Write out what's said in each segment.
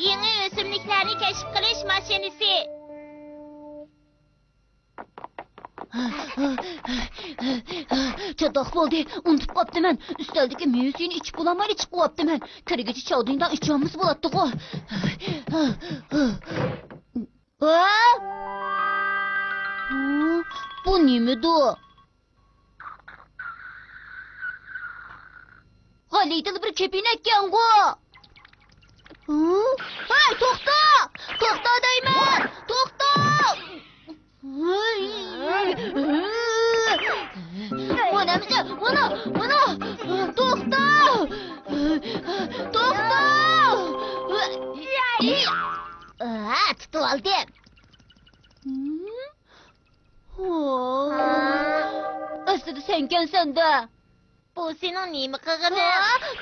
Yeni ösümlüklerini keşif qilish mashinasi. Çadak bo'ldi, unutib qoptiman. Üsteldeki meyvesini içip bulamayla chiqib qoptiman. Kirigichi chavdingdan ichamiz bo'ladi-ku. Bu nimedi? G'alaytil bir kepinek-ku. Hey, to'xta! To'xta deyman! To'xta! Mana, to'xta! To'xta! Tutib oldim. Aslida senkansan-da. Bu sening nima qilg'ini?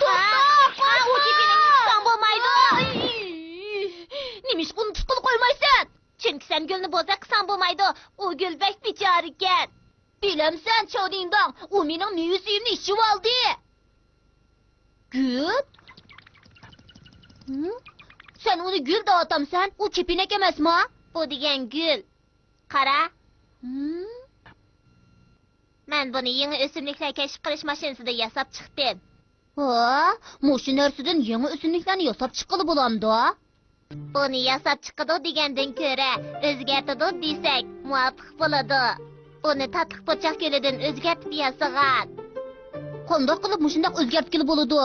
To'xta! U kepinek tutsan bo'lmaydi. Nimish buni tutqil qo'ymaysan? Chunki sen gulni bo'zaq qilsan bo'lmaydi. U gul bek bechora ekan. Bilamsan, chavdingdan, u mening meva suyimni ichib oldi. Gul? Sen uni gul deb atamsan, u kepinek emasmi? Bu degan gul. Qara. Men buni yangi o'simliklar keşif qilish mashinasida yasab chiqdim. Mushu narsadan yangi o'simliklarni yasab chiqqili bo'lamdi. Buni yasab chiqadi degandan ko'ra, o'zgartadi desak, muvofiq bo'ladi. Uni tatliq po'choq gulidan o'zgartib yasagan. Qanday qilib mushundaq o'zgartgili bo'ladi?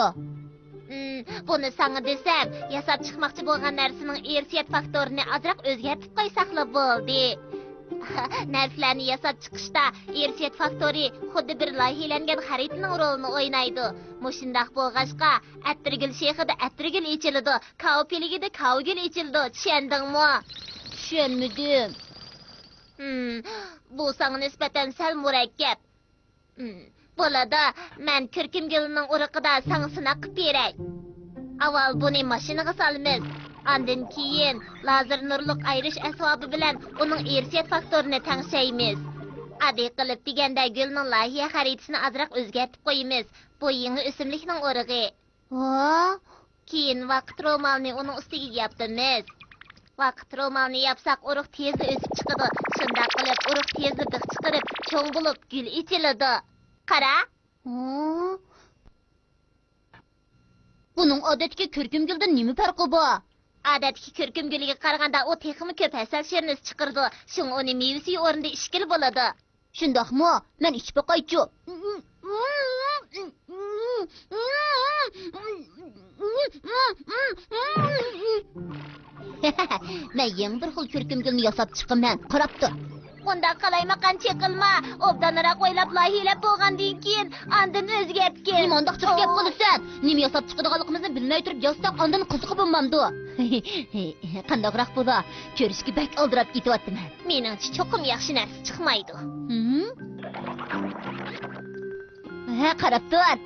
Buni sana desam, yasab chiqmoqchi bo'lgan narsaning irsiyat faktorini ozroq o'zgartib qo'ysaqla bo'ldi. Narsalarni yasab chiqishda irsiyat faktori xuddi bir loyihalangan xaritning rolini o'ynaydi. Mushundaq bo'lg'achqa, attirgil shexida attirgil ichiladi, kavpeligida kavgil ichiladi. Tushundingmi? Tushunmadim. Bu sana nisbatan sal murakkab. Bo'ladi, men kirkimgilning urug'ida sana sinaq qilib beray. Avval buni mashinaga solamiz. Ondan keyin lazer nurliq ayrish asbobi bilan uning irsiyat faktorini tangshaymiz. Adi qilib deganda gulning loyiha xaritasini ozroq o'zgartib qo'yamiz. Bu yangi o'simlikning urug'i. Keyin vaqt romalni uning ustiga yopdimiz. Vaqt romalni yapsak urug' tezda o'sib chiqadi. Shunday qilib urug' tezda big' chiqarib, cho'ng bo'lib gul ichiladi. Qara. Buning odatga ko'rkimguldan nima farqi bor? Odatga ko'rkimguliga qaraganda u texmi ko'p asal shernis chiqardi. Shung uni mevasi o'rnida ishkil bo'ladi. Shundaqmi? Men ichib boqaychi. Men yangi bir xil ko'rkimgulni yasab chiqaman. Qarab tur. Unda qalaymaqan chekilma. Obdanroq o'ylab loyihalab bo'lgandan keyin ondan o'zgartgin. Nimondoq chiqib gap qilsan? Nima yasab chiqadiganligimizni bilmay turib yozsaq ondan qiziqib bo'lmamdi. Qandaqroq bo'la? Ko'rishga bak oldirib ketyapman. Meningcha cho'qim yaxshi narsa chiqmaydi. Qarab tur.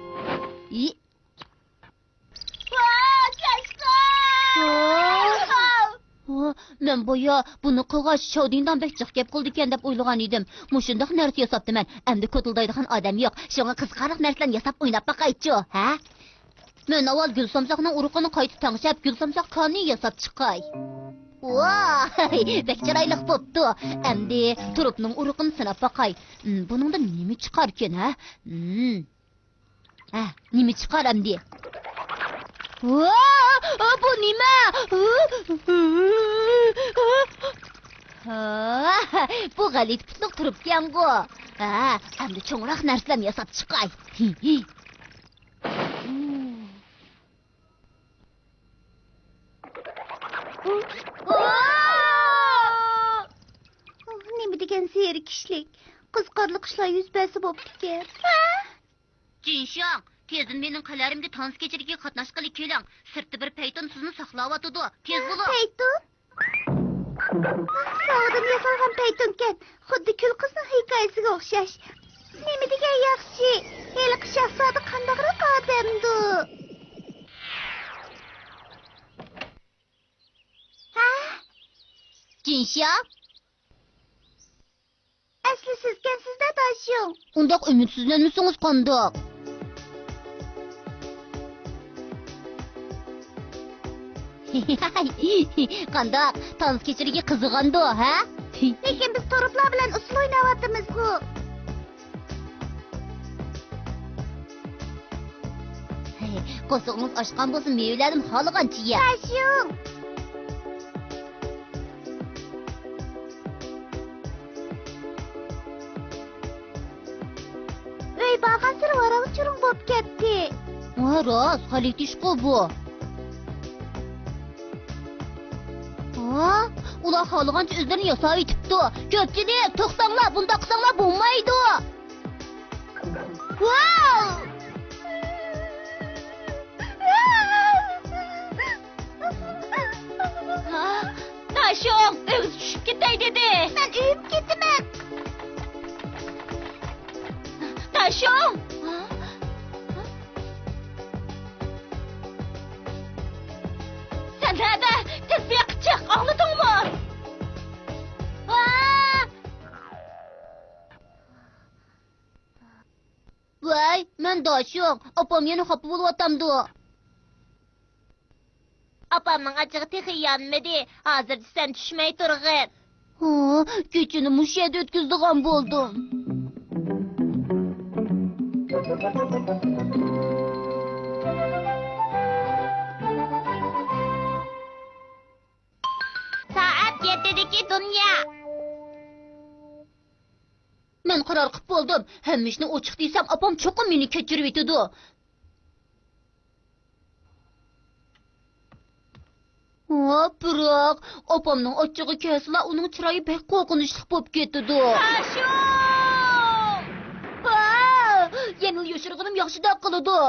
Men boya buni qilg'ach chavdingdan bek chiq gap qildi ekan deb o'ylagan edim. Mushundaq narsa yasabdiman. Endi ko'tildaydigan odam yo'q. Shunga qiziqarli narsalarni yasab o'ynab boqaychi, ha? Men avval gulsamsoqning urug'ini qaytib tangshab, gulsamsoq konni yasab chiqay. Voy, bek chiroyli bo'pti. Endi turupning urug'ini sinab boqay. Buningda nima chiqar ekan, ha? Nima chiqar endi? Bu nima? Bu g'alit putliq turibgan-ku. Endi cho'ngroq narsalarni yasab chiqay. Nima degan zerikishlik? Qiziqarli qishlar yuz bersa bo'pti ekan. Jinshang, tezin mening qalarimda tans kechiriga qatnashqili keling. Sirtda bir payton sizni saqlayotdi. Tez bo'ling. Payton? Sog'dan yasalgan paytonkan. Xuddi kul qizning hikoyasiga o'xshash. Nima degan yaxshi? Heliqi shahzoda qandaqroq odamdi? Jinshang, asli sizda doshing. Undaq ümidsizlanmasangiz qandoq? Qandaq, tans kechiriga qiziqandi, ha? Lekin biz toruplar bilan usul o'ynayapmiz ku. Qo'sig'imiz oshqan bo'lsin, mevladim xoligancha ye. Tashung. Uy bag'asir varaq churung bo'p ketdi. Rost, xalitishqu bu. Ular xoligancha o'zlarini yasab etibdi. Ko'pchilik, to'xtanglar, bunda qilsanglar bo'lmaydi. Wow! Tashung, o'z tushib ketay dedi. Men uyib ketaman. Tashung! Sen nerede? Tezbiye çık, anladın mı? Vay, men Tashung, opam yana xafa bo'lyapti. Apamning achig'i texi yanmadi. Hozir sen tushmay turg'in. Kechini mush yerda o'tkazdigan bo'ldim. Soat 7'deki dünya. Men qaror qilib bo'ldim. Hammishni ochiq desam, opam cho'qim meni kechirib etadi. Biroq opamning ochig'i kelsa, uning chiroyi bek qo'rqinchli bo'lib ketdi. Tashung! Yengil yoshirg'inim yaxshidek qiladi.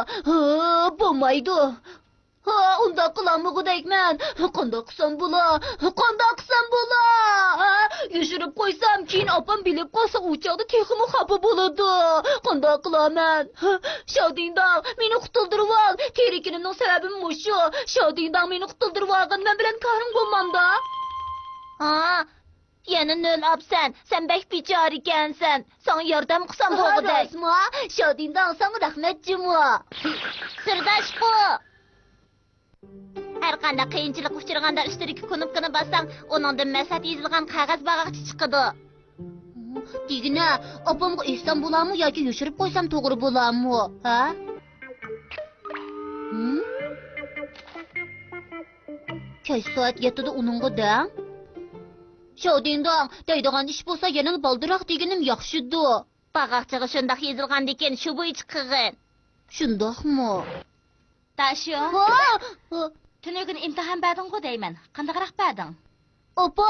Bo'lmaydi. Unda qilamug'idayman. Qanday qilsam bo'la? Yoshirib qo'ysam, keyin opam bilib qolsa, u chog'da texmi xafa bo'ladi. Qanday qilaman? Shodingdan meni qutuldirib ol. Terikinimning sababim mushu. Shodingdan meni qutuldirib olgan men bilan ko'ring bo'lmamda. Yana nol apsan. Sen bek bichor ekansan. Sana yordam qilsam bo'lg'uday. Rasma, Shodingdan sana rahmatjimi. Sirdoshqu. Her qanday qiyinchilik uchraganda üstidagi knopkani bassang, uningdan maslahat yozilgan qog'oz bag'aqchi chiqadi. Digina, opamga ehson bo'larmi yoki yoshirib qo'ysam to'g'ri bo'larmi? Ha? Kech soat 7da uningga dang. Shodingdan, deydigan ish bo'lsa, yana baldiroq deganim yaxshidi. Bag'aqchiga shundoq yozilgan ekan, shu bo'yicha qilg'in. Shundoqmi? Tashung. Tunugin imtihon berding-ku deyman. Qandayroq berding? Opa,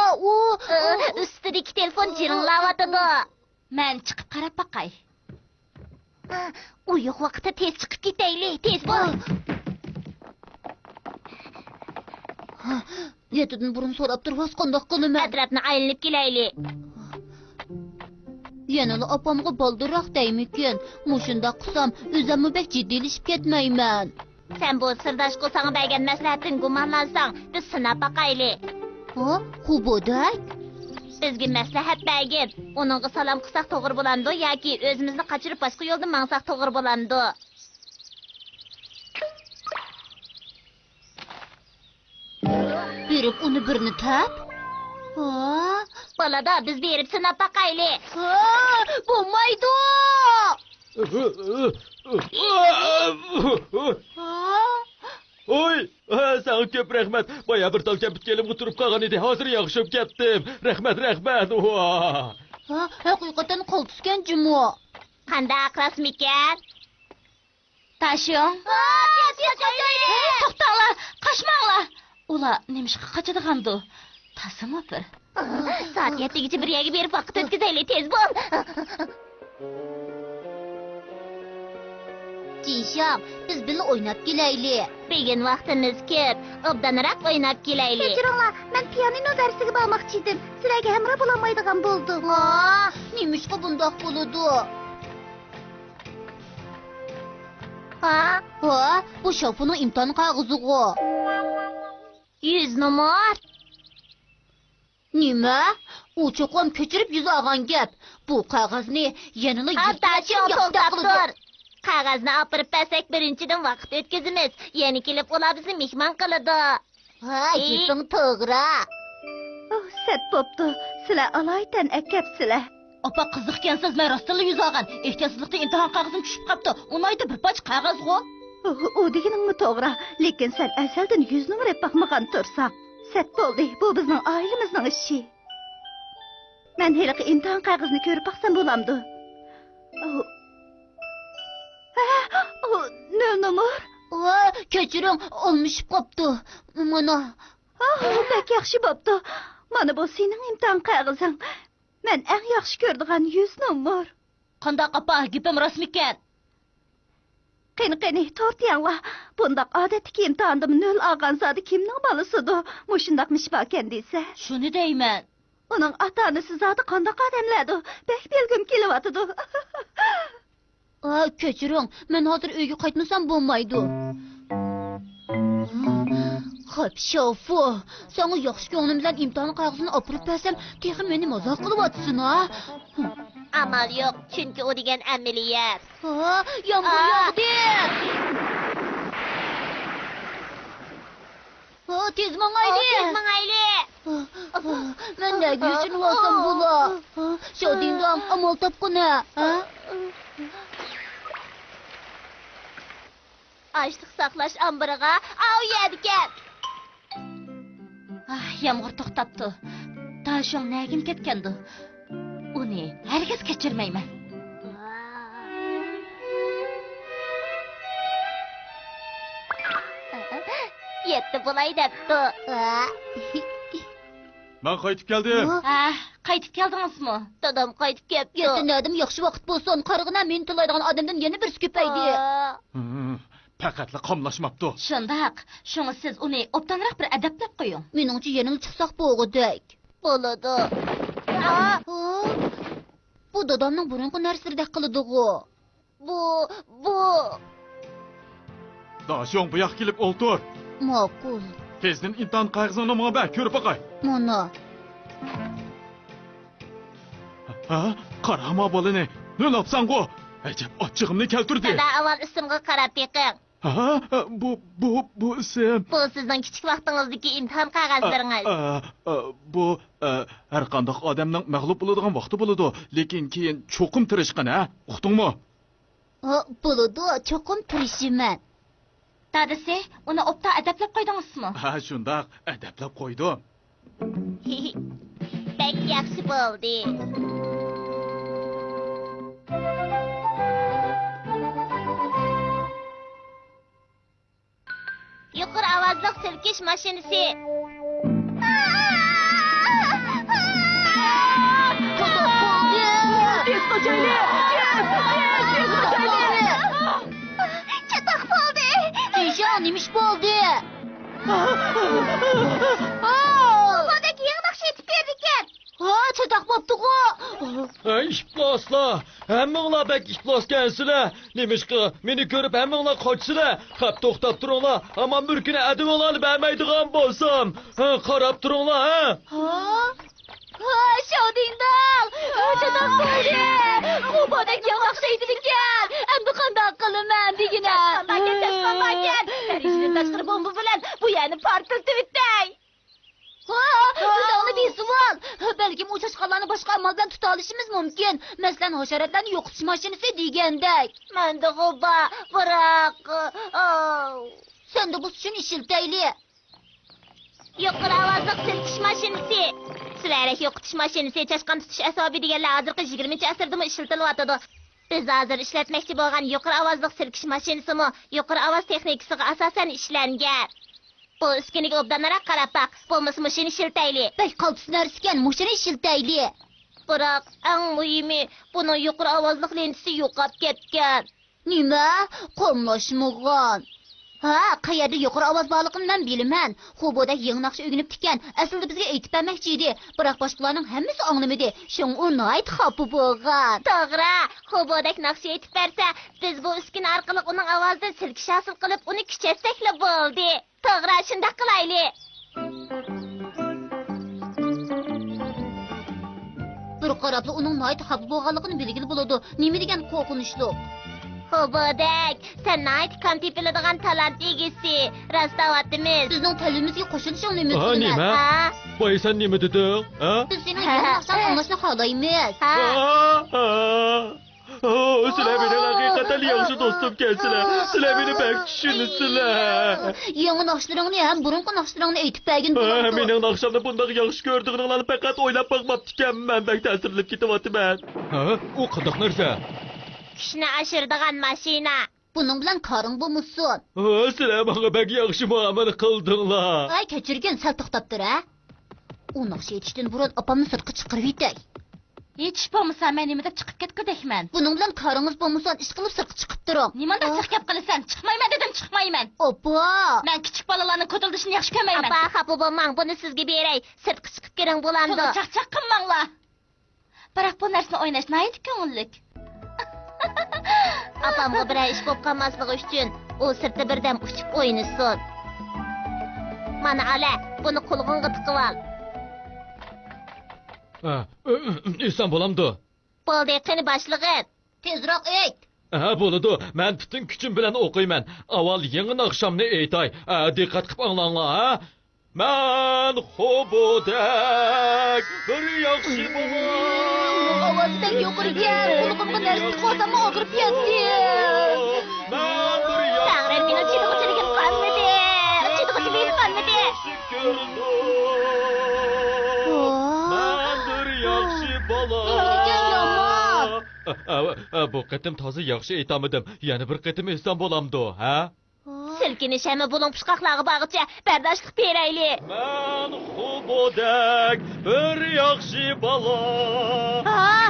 Ustidagi telefon jiringlayotidi. Men chiqib qarab baqay. Uyoq vaqtda tez chiqib ketaylik, tez bo'l. Yetidan burun so'rab turib, qandoq qilaman? Atrofni aylanib kelaylik. Yana opamga baldiroq deymikin. Mushunda qilsam, o'zimni bek jiddiylashib ketmayman. Sen bu sirdoshqu sana bergan maslahatdan gumonlansang, biz sinab baqaylik. Xubodak? Bizga maslahat bergin. Uningga salom qilsak to'g'ri bo'ladi yoki o'zimizni qochirib boshqa yo'ldan mangsak to'g'ri bo'ladi. Berib uni birini tap. Bolada biz berib sinab baqaylik. Bo'lmaydi. Oy, sana ko'p rahmat. Boya bir tolcha bitkelim o'tirib qolgan edi. Hozir yaxshib ketdim. Rahmat. Haqiqatan qo'l tusgan jimo. Qanday rasmikan? Tashung. To'xtanglar, qochmanglar. Ular nimishqa qochadigandu? Tasimi bir. Soat 7gacha bir yerga berib vaqt o'tkazaylik, tez bo'l. Jinsham, biz birga o'ynab kelaylik. Bugun vaqtimiz ko'p. Obdanroq o'ynab kelaylik. Kechiringlar, men pianino darsiga bormoqchi edim. Sizlarga hamroh bo'lolmaydigan bo'ldim. Nimishqa bundoq bo'ladi? Bu shofuning imtihon qog'ozi-ku. 100 nomer. Nima? U cho'qim ko'chirib yuzag'an gap. Bu qog'ozni yanada Tashung. Qog'ozni olib bersak, birinchidan vaqt o'tkazamiz. Yana kelib ular bizni mehmon qiladi. Ha, geping to'g'ri. Sət bopdu. Sizlar alaydan əkkəbsizlər. Opa qiziqkansiz, men rostila yuz olgan. Ehtiyotsizlikda imtihon qog'ozim tushib qapti. Unayda bir poch qog'oz g'o. O deganingmi to'g'ri, lekin sen azaldan 100 numara baxmagan tursan. Sət bo'ldi. Bu bizning ailemizning ishi. Men heliqi imtihon qog'ozini ko'rib baxsam bo'lamdi. Nol numar. Kechiring, olmishib qopti. Mana. Bək yaxşı bopdu. Mana bu sening imtihon qog'ozing. Men eng yaxshi ko'rdigan 100 numar. Qandoq opa, gapim rostmikan? Qani, tortiyangla. Bundaq odatdagi imtihonda 0 olgan zodi kimning bolasidir? Mushundaqmish balkan desa. Shuni deyman. Uning ota-onasi zodi qandoq odamlardir? Bək bilgim kelyapti. Kechiring, men hozir uyga qaytmasam bo'lmaydi. Xo'p, shofu, senga yaxshi ko'nglim bilan imtihon qog'ozini olib bersam, texi meni mazoq qilyapsan, ha? Amal yo'q, chunki u degan amaliyat. Yomg'ir yog'di. Tez mang'ayli. Men nega uchun olsam bo'lar? Shodingdan amal topqina. Açlıq saqlash ambiriga av yedikan. Yomg'ir to'xtabdi. Tashon nagim ketgandi. Uni hargiz kechirmayman. Yetti bo'lay debdi. Men qaytib keldim. Qaytib keldingizmi? Dadam qaytib kelibdi. Yetindim, yaxshi vaqt bo'lsin. Qarig'ina men tilaydigan odamdan yana birisi ko'paydi. Faqatla qomlashmabdi. Shundoq. Shunga siz uni obdanroq bir adablab qo'ying. Meningcha yanil chiqsaq bo'g'idek. Bo'ladi. Bu dadamning burunqi narsalardek qiladi-ku. Bu. Dashong bu yoq kelib o'ltir. Ma'qul. Tezdan imtihon qog'ozini menga ber, ko'rib boqay. Mana. Qarama bolani. Ne yapsan-ku? Ajab, ochig'imni keltirdi. Dada avval ismga qarab beqing. Bu isim. Bu sizning kichik vaqtingizdagi imtihon qog'ozlaringiz. Bu har qanday odamning mag'lub bo'ladigan vaqti bo'ladi, lekin keyin cho'qim tirishqin, ha? Uqdingmi? Bo'ladi, cho'qim tirishiman. Dadasi, uni obda adablab qo'ydingizmi? Ha, shundoq adablab qo'ydim. Bek yaxshi bo'ldi. Yuqori ovozli silkish mashinasi. Çataq bo'ldi. Tishon, nimish bo'ldi? Bodaki yığınaq yetib berdi ekan. Çataq bo'pti-ku. İflaslar. Həmminglar bək iflaskansizlar. Nemişqi, meni ko'rib həmminglar qochsizlar. Qap to'xtab turinglar. Amma mülkini adamlarni bermaydigan bo'lsam, qarab turinglar, ha? Shodingdan. Çataq bo'ldi. Bu bodaki yığınaq yetib ekan. Endi qanday qilaman degina. Tashqarmagan. Darishdan tashqari bomba bilan bu yerni portlatib bitay. Budağını bir suval. Belki bu uçaşqalarını başqa amal bilan tuta olishimiz mumkin. Masalan, hasharotlarni yo'qotish mashinasi degandek. Menda g'uba, biroq Sen de bu uchun ishiltayli. yuqori ovozli silkish mashinasi. Sizlarga yo'qotish mashinasi, chashqan tutish asobi deganlar hozirgi 20-asrdami ishlatilyotadi. Biz hozir ishlatmoqchi bo'lgan yuqori ovozli silkish mashinasimi yuqori ovoz texnikasiga asosan ishlangan. Bu uskuniga obdanroq qarab baq, bo'lmasa mashina ishiltayli. Bek qaltis narsikan, mashina ishiltayli. Biroq eng muhimi, buning yuqori ovozli lentasi yo'qolib ketgan. Nima? Qomlashmagan. Qayerda yuqori ovoz borligini men bilaman. Xubodak yangi naqsha o'rganib tikkan. Aslida bizga aytib bermoqchi edi. Biroq boshqalarning hammasi anglamadi. Shung u nihoyat xafa bo'lgan. To'g'ri, Xubodak naqsha aytib bersa, biz bu uskuna orqali uning ovozidan silkish hosil qilib, uni kuchaytirsak bo'ldi. To'g'ri, shunday qilayli. Bir qarabli uning nihoyat xafa bo'lganligini bilgili bo'ladi. Nima degan qo'rqinchli. Hobodek, sen nait kam tepiladigan talant egisi. Rastavattimiz. Bizning tilimizga qo'shilishingni umid Ha, qilaman. nima? Ha? Boy sen nima deding? Ha? Biz sening yaxshi anglashni xohlaymiz. Ha? Sizlar mening haqiqatan yaxshi do'stim kelsizlar. Sizlar meni bak tushunasizlar. Yangi naqshlaringni ham burunqi naqshlaringni aytib bergin bo'ladi. Mening naqshamni bunday yaxshi ko'rdiğinizlarni faqat o'ylab boqmabdi ekanman. Bak ta'sirlanib ketyapman. Ha? U qandoq narsa? Kishni ashirdigan mashina. Buning bilan koring bo'lmasin. Sizlar menga bak yaxshi muomala qildinglar. Ay, kechirgin, sal to'xtab tur, ha? U naqsh yetishdan burun opamni sirtqa chiqarib yetay. Yetish bo'lmasa men nima deb chiqib ketgudekman. Buning bilan koringiz bo'lmasin, ish qilib sirtqa chiqib turing. Nimanda chiqib qilasan? Chiqmayman dedim, chiqmayman. Opa! Men kichik bolalarni ko'tildishini yaxshi ko'rmayman. Apa, xafa bo'lmang, buni sizga beray. Sirtqa chiqib kering bo'landi. Pulni chaqchaq qilmanglar. Biroq bu narsani o'ynash nayt ko'ngillik. Apamga bir ish bo'lib qolmasligi uchun u sirtda birdan uchib o'ynasin. Mana ala, buni qulg'onga tiqib ol. Esan bo'lamdi. Bo'ldi, qani boshlig'im. Tezroq ayt. Ha, bo'ladi. Men butun kuchim bilan o'qiyman. Avval yangi naqshamni aytay. Diqqat qilib anglanglar, ha? Men Hobodek bir yaxshi bola. Ovozdan yo'qirgan, qulog'imga narsa qo'sam og'rib yotdi. Men bir Tangrim meni chidog'ichiligim qolmadi. Chidog'ichiligim qolmadi. Men bir yaxshi bola. Bu qatim toza yaxshi aytamidim. Yana bir qatim esdan bo'lamdi, ha? Silkinish hamma bulung pishqoqlarga bag'icha bardoshlik berayli. Men Hobodek bir yaxshi bola.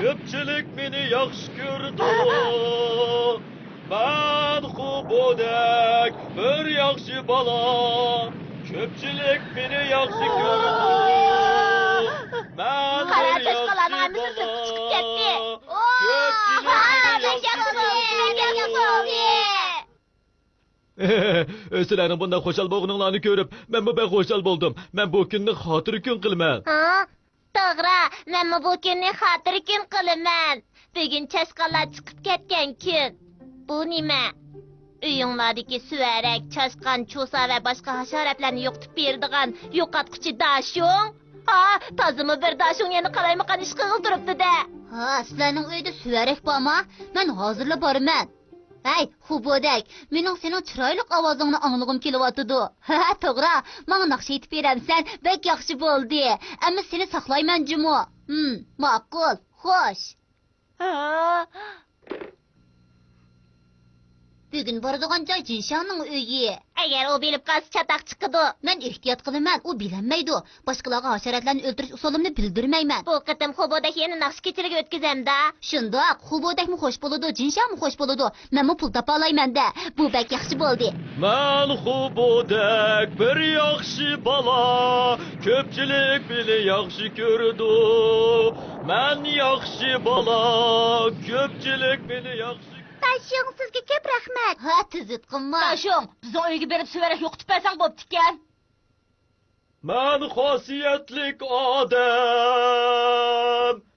Ko'pchilik meni yaxshi ko'rdi. Men Hobodek bir yaxshi bola. Ko'pchilik meni yaxshi ko'rdi. Men Qara chashqalarning hammasi sirtqa chiqib ketdi. Sizlarning bunday xo'shal bo'lganinglarni ko'rib, men bu xo'shal bo'ldim. Men bu kunni xotir kun qilaman. Ha? To'g'ri, men bu kunni xotir kun qilaman. Bugun chashqalar chiqib ketgan kun. Bu nima? Uyinglardagi suvarak, chashqan, cho'sa va boshqa hasharotlarni yo'qitib beradigan yo'qotquchi dashung? Ha, tozimi bir dashung yana qalaymagan ish qilib turibdi-da. Ha, sizlarning uyda suvarak bormi? Men hozirla boraman. Hey, Hobodek, mening sening chiroyli ovozingni anglag'im kelyotdi. Ha, to'g'ri. Menga naqsh aytib beramsan, bek yaxshi bo'ldi. Ammo seni saqlayman jumo. Ma'qul. Xo'sh. Ha? Bugun boradigan joy Jinshanning uyi. Agar u bilib qolsa chataq chiqadi. Men ehtiyot qilaman, u bilinmaydi. Boshqalarga hasharotlarni o'ldirish usulimni bildirmayman. Bu qitim Hobodek yana naqsh kechirigi o'tkazamda. Shundoq, Hobodekmi xo'sh bo'ladi, Jinshanmi xo'sh bo'ladi. Men pul topa olayman-da. Bu bek yaxshi bo'ldi. Men Hobodek bir yaxshi bola. Ko'pchilik meni yaxshi ko'rdi. Men yaxshi bola. Ko'pchilik meni yaxshi Tashung, sizga ko'p rahmat. Ha, tizit qilma. Tashung, bizni uyga berib suvarak yo'qitib bersang bo'pti ekan. Men xosiyatlik odam.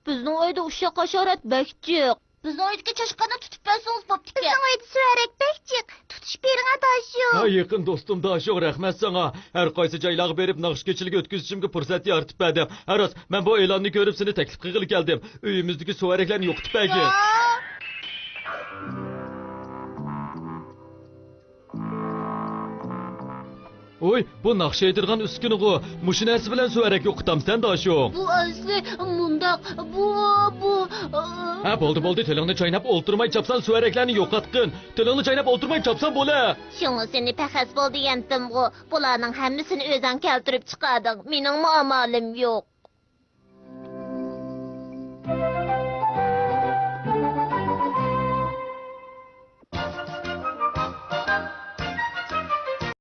Bizning uyda usha qashorat bakchiq. Bizni uyga chashqani tutib bersangiz bo'pti ekan. Bizning uyda suvarak bakchiq. Tutish bering Tashung. Ha, yaqin do'stim Dashog, rahmat sana. Har qaysi joylarga berib naqsh kechilik o'tkazishimga fursat yaratib berdim. Haros, men bu e'lonni ko'rib seni taklif qilg'ili keldim. Uyimizdagi suvaraklarni yo'qitib bergin. Oy, bu naqsh aytirgan uskuniga mushinasi bilan suvarak yo'qitamsan Dashog. Bu asli mundoq. Bu Ha, bo'ldi, tilingni chaynab o'ltirmay chapsan suvaraklarni yo'qotqin. Tilingni chaynab o'ltirmay chapsan bo'la. Shunga seni paxas bo'l degandim-ku. Bularning hammasini o'zing keltirib chiqarding. Mening muammolim yo'q.